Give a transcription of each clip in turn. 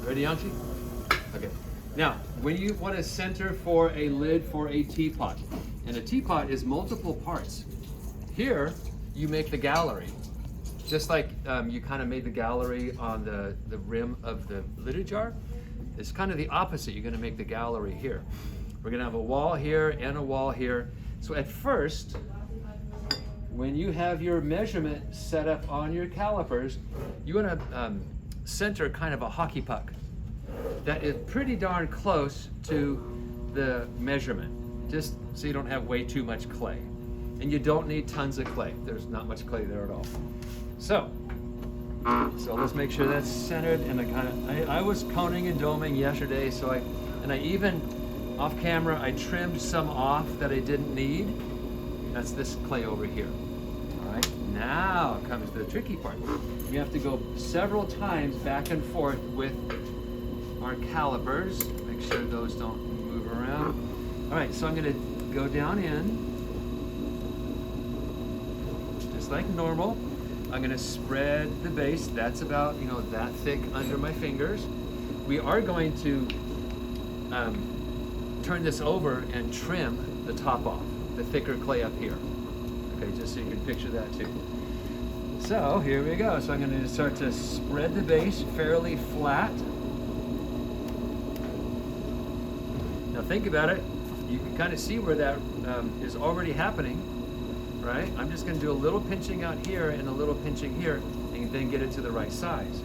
Ready, Yanchi? Okay. Now, when you want to center for a lid for a teapot, and a teapot is multiple parts. Here, you make the gallery, just like you kind of made the gallery on the rim of the lidded jar. It's kind of the opposite. You're going to make the gallery here. We're going to have a wall here and a wall here. So at first, when you have your measurement set up on your calipers, you want to center kind of a hockey puck that is pretty darn close to the measurement, just so you don't have way too much clay. And you don't need tons of clay. There's not much clay there at all. So let's make sure that's centered. And I was coning and doming yesterday, so I even off camera I trimmed some off that I didn't need. That's this clay over here. All right, now comes the tricky part. We have to go several times back and forth with our calipers. Make sure those don't move around. All right, so I'm gonna go down in, just like normal. I'm gonna spread the base. That's about, that thick under my fingers. We are going to turn this over and trim the top off, the thicker clay up here. Okay, just so you can picture that too. So here we go. So I'm gonna start to spread the base fairly flat. Now think about it. You can kind of see where that is already happening, right? I'm just gonna do a little pinching out here and a little pinching here and then get it to the right size.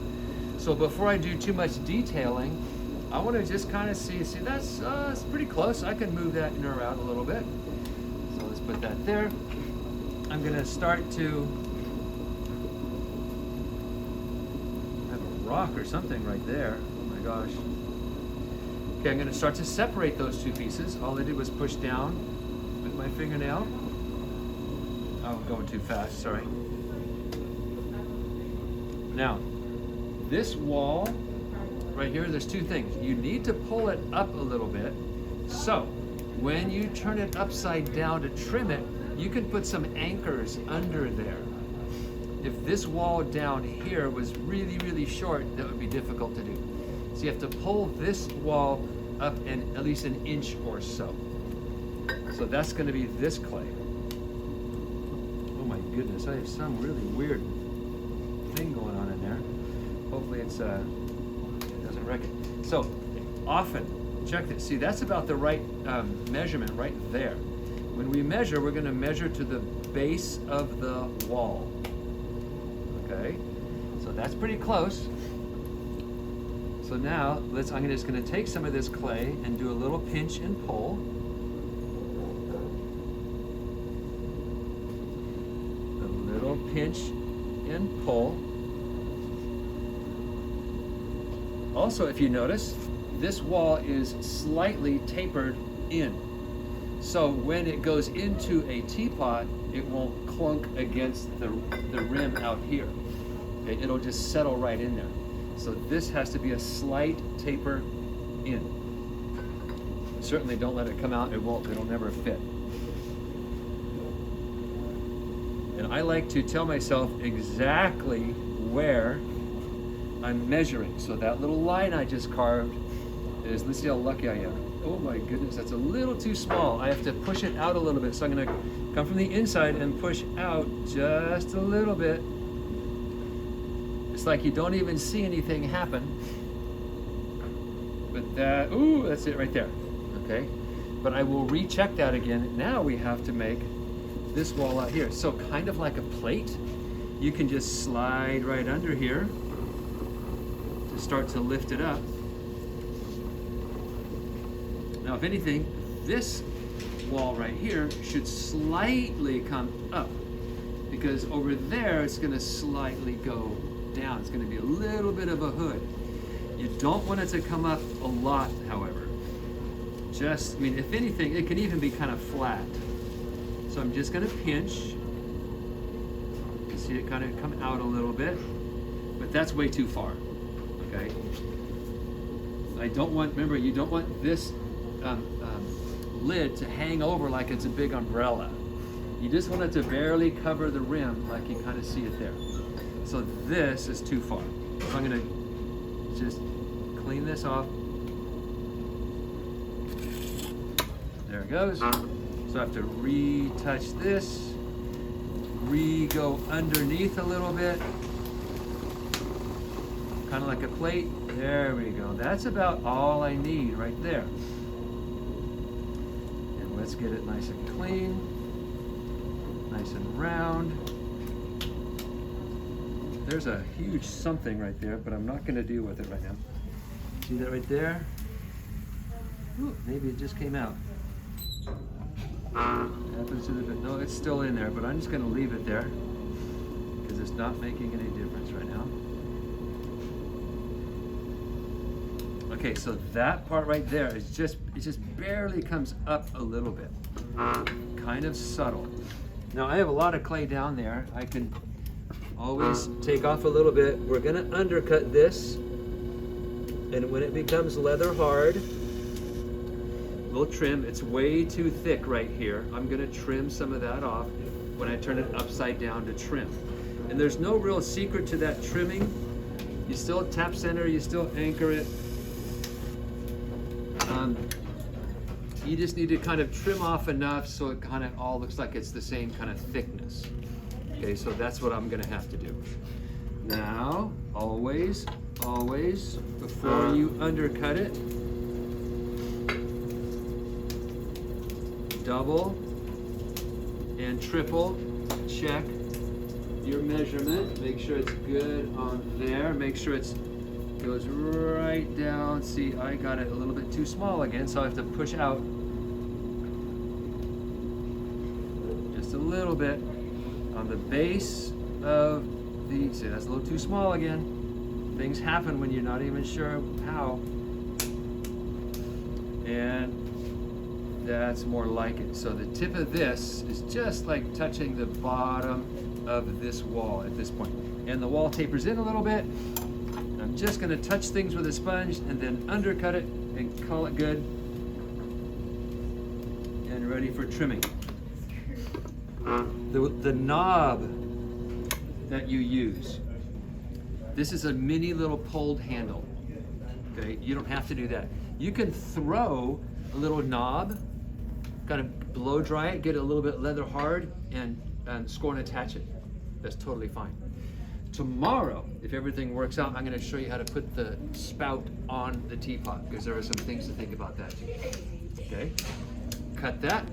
So before I do too much detailing, I wanna just kind of see that's pretty close. I can move that in or out a little bit. So let's put that there. I'm gonna start to have a rock or something right there. Oh my gosh. Okay, I'm gonna start to separate those two pieces. All I did was push down with my fingernail. Oh, I'm going too fast, sorry. Now, this wall right here, there's two things. You need to pull it up a little bit. So, when you turn it upside down to trim it, you can put some anchors under there. If this wall down here was really, really short, that would be difficult to do. So you have to pull this wall up at least an inch or so. So that's going to be this clay. Oh my goodness, I have some really weird thing going on in there. Hopefully it doesn't wreck it. So often, check this. See, that's about the right measurement right there. When we measure, we're going to measure to the base of the wall. Okay, so that's pretty close. So now, I'm just going to take some of this clay and do a little pinch and pull. A little pinch and pull. Also, if you notice, this wall is slightly tapered in. So when it goes into a teapot, it won't clunk against the rim out here. Okay? It'll just settle right in there. So this has to be a slight taper in. Certainly don't let it come out, it'll never fit. And I like to tell myself exactly where I'm measuring. So that little line I just carved is, let's see how lucky I am. Oh my goodness, that's a little too small. I have to push it out a little bit. So I'm gonna come from the inside and push out just a little bit. It's like you don't even see anything happen. But that's it right there, okay? But I will recheck that again. Now we have to make this wall out here. So kind of like a plate, you can just slide right under here to start to lift it up. Now, if anything, this wall right here should slightly come up, because over there it's going to slightly go down. It's going to be a little bit of a hood. You don't want it to come up a lot, however. If anything, it can even be kind of flat. So I'm just going to pinch. You can see it kind of come out a little bit, but that's way too far, okay? You don't want this lid to hang over like it's a big umbrella. You just want it to barely cover the rim, like you kind of see it there. So this is too far. So I'm going to just clean this off. There it goes. So I have to retouch this, go underneath a little bit, kind of like a plate. There we go. That's about all I need right there. And let's get it nice and clean, nice and round. There's a huge something right there, but I'm not going to deal with it right now. See that right there? Ooh, maybe it just came out. Happens to the bit. No, it's still in there, but I'm just going to leave it there because it's not making any difference right now. Okay, so that part right there is it just barely comes up a little bit, kind of subtle. Now I have a lot of clay down there. I can always take off a little bit. We're going to undercut this, and when it becomes leather hard, we'll trim. It's way too thick right here. I'm gonna trim some of that off when I turn it upside down to trim. And there's no real secret to that trimming. You still tap center, you still anchor it. You just need to kind of trim off enough so it kind of all looks like it's the same kind of thickness. Okay, so that's what I'm gonna have to do. Now, always, before you undercut it, double and triple check your measurement. Make sure it's good on there. Make sure it goes right down. See, I got it a little bit too small again, so I have to push out just a little bit on the base of the, see, that's a little too small again. Things happen when you're not even sure how. And that's more like it. So the tip of this is just like touching the bottom of this wall at this point. And the wall tapers in a little bit. I'm just gonna touch things with a sponge and then undercut it and call it good. And ready for trimming. The knob that you use, this is a mini little pulled handle. Okay, you don't have to do that. You can throw a little knob, kind of blow dry it, get it a little bit leather hard, and score and attach it. That's totally fine. Tomorrow, if everything works out, I'm going to show you how to put the spout on the teapot, because there are some things to think about that too. Okay, cut that.